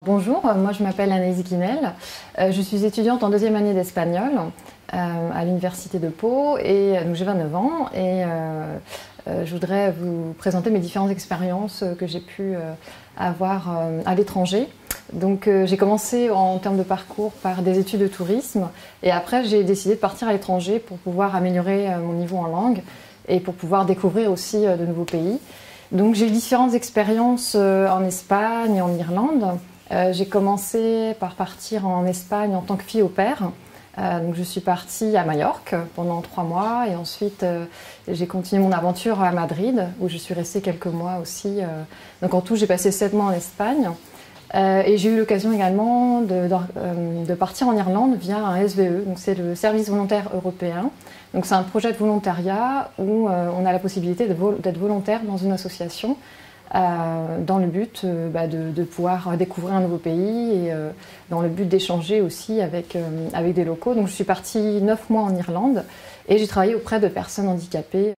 Bonjour, moi je m'appelle Anaïs Guinel, je suis étudiante en deuxième année d'espagnol à l'université de Pau et donc j'ai 29 ans et je voudrais vous présenter mes différentes expériences que j'ai pu avoir à l'étranger. Donc j'ai commencé en termes de parcours par des études de tourisme et après j'ai décidé de partir à l'étranger pour pouvoir améliorer mon niveau en langue et pour pouvoir découvrir aussi de nouveaux pays. Donc j'ai eu différentes expériences en Espagne et en Irlande. J'ai commencé par partir en Espagne en tant que fille au pair. Donc je suis partie à Majorque pendant 3 mois et ensuite j'ai continué mon aventure à Madrid où je suis restée quelques mois aussi. Donc en tout j'ai passé 7 mois en Espagne et j'ai eu l'occasion également de partir en Irlande via un SVE, donc c'est le Service volontaire européen. Donc c'est un projet de volontariat où on a la possibilité d'être volontaire dans une association. Dans le but de pouvoir découvrir un nouveau pays et dans le but d'échanger aussi avec des locaux. Donc je suis partie 9 mois en Irlande et j'ai travaillé auprès de personnes handicapées.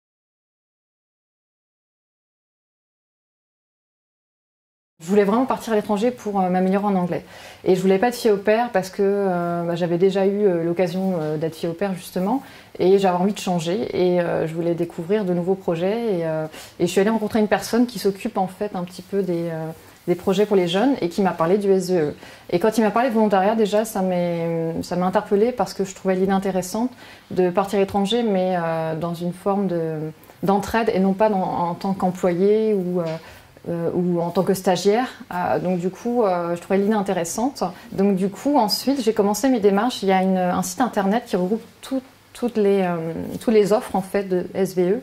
Je voulais vraiment partir à l'étranger pour m'améliorer en anglais. Et je voulais pas être fille au pair parce que j'avais déjà eu l'occasion d'être fille au pair justement et j'avais envie de changer et je voulais découvrir de nouveaux projets et je suis allée rencontrer une personne qui s'occupe en fait un petit peu des projets pour les jeunes et qui m'a parlé du SVE. Et quand il m'a parlé de volontariat, déjà ça m'a interpellée parce que je trouvais l'idée intéressante de partir à l'étranger mais dans une forme d'entraide et non pas en tant qu'employé ou en tant que stagiaire. Donc du coup, je trouvais l'idée intéressante. Donc du coup, ensuite, j'ai commencé mes démarches. Il y a un site internet qui regroupe toutes les offres en fait de SVE.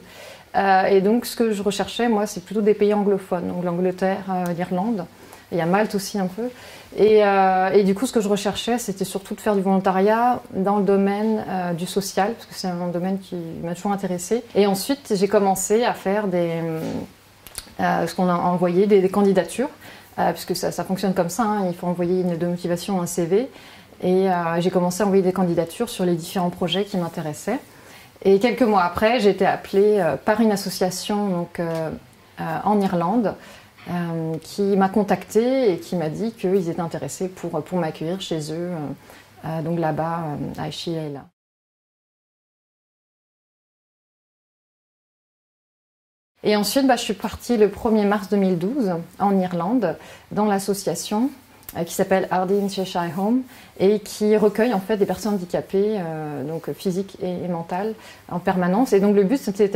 Et donc ce que je recherchais, moi, c'est plutôt des pays anglophones, donc l'Angleterre, l'Irlande. Il y a Malte aussi un peu. Et du coup, ce que je recherchais, c'était surtout de faire du volontariat dans le domaine du social, parce que c'est un domaine qui m'a toujours intéressée. Et ensuite, j'ai commencé à faire ce qu'on a envoyé des candidatures, puisque ça fonctionne comme ça, hein, il faut envoyer une lettre de motivation, un CV, et j'ai commencé à envoyer des candidatures sur les différents projets qui m'intéressaient. Et quelques mois après, j'ai été appelée par une association donc, en Irlande qui m'a contactée et qui m'a dit qu'ils étaient intéressés pour m'accueillir chez eux, donc là-bas à Chiaïla. Et ensuite, je suis partie le 1er mars 2012 en Irlande dans l'association qui s'appelle Ardeen Cheshire Home et qui recueille en fait des personnes handicapées, donc physiques et mentales, en permanence. Et donc le but c'était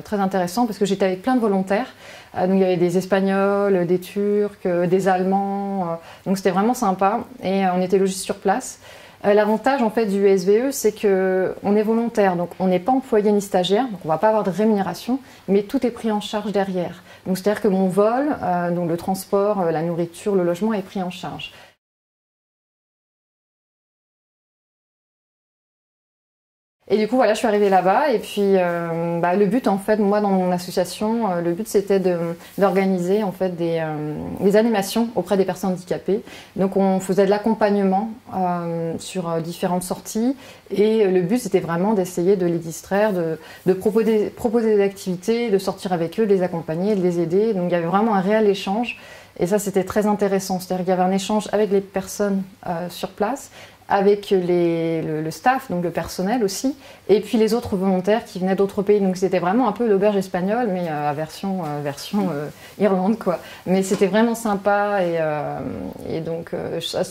très intéressant parce que j'étais avec plein de volontaires. Donc il y avait des Espagnols, des Turcs, des Allemands. Donc c'était vraiment sympa et on était logés sur place. L'avantage en fait du SVE, c'est qu'on est volontaire, donc on n'est pas employé ni stagiaire, donc on ne va pas avoir de rémunération, mais tout est pris en charge derrière. Donc c'est-à-dire que mon vol, donc le transport, la nourriture, le logement est pris en charge. Et du coup, voilà, je suis arrivée là-bas et puis le but, en fait, moi, dans mon association, le but, c'était d'organiser, en fait, des animations auprès des personnes handicapées. Donc, on faisait de l'accompagnement sur différentes sorties et le but, c'était vraiment d'essayer de les distraire, de proposer des activités, de sortir avec eux, de les accompagner, de les aider. Donc, il y avait vraiment un réel échange et ça, c'était très intéressant. C'est-à-dire qu'il y avait un échange avec les personnes sur place, avec le staff, donc le personnel aussi, et puis les autres volontaires qui venaient d'autres pays. Donc c'était vraiment un peu l'auberge espagnole, mais version Irlande, quoi. Mais c'était vraiment sympa, et donc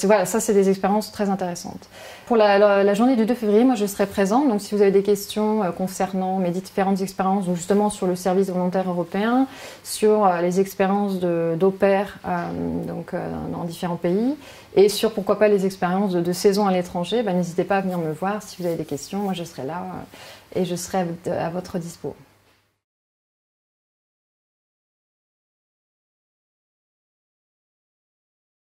voilà, ça c'est des expériences très intéressantes. Pour la journée du 2 février, moi je serai présente, donc si vous avez des questions concernant mes différentes expériences, donc justement sur le service volontaire européen, sur les expériences d'au pair dans différents pays, et sur pourquoi pas les expériences de saison à l'étranger, n'hésitez pas à venir me voir si vous avez des questions. Moi, je serai là et je serai à votre dispo.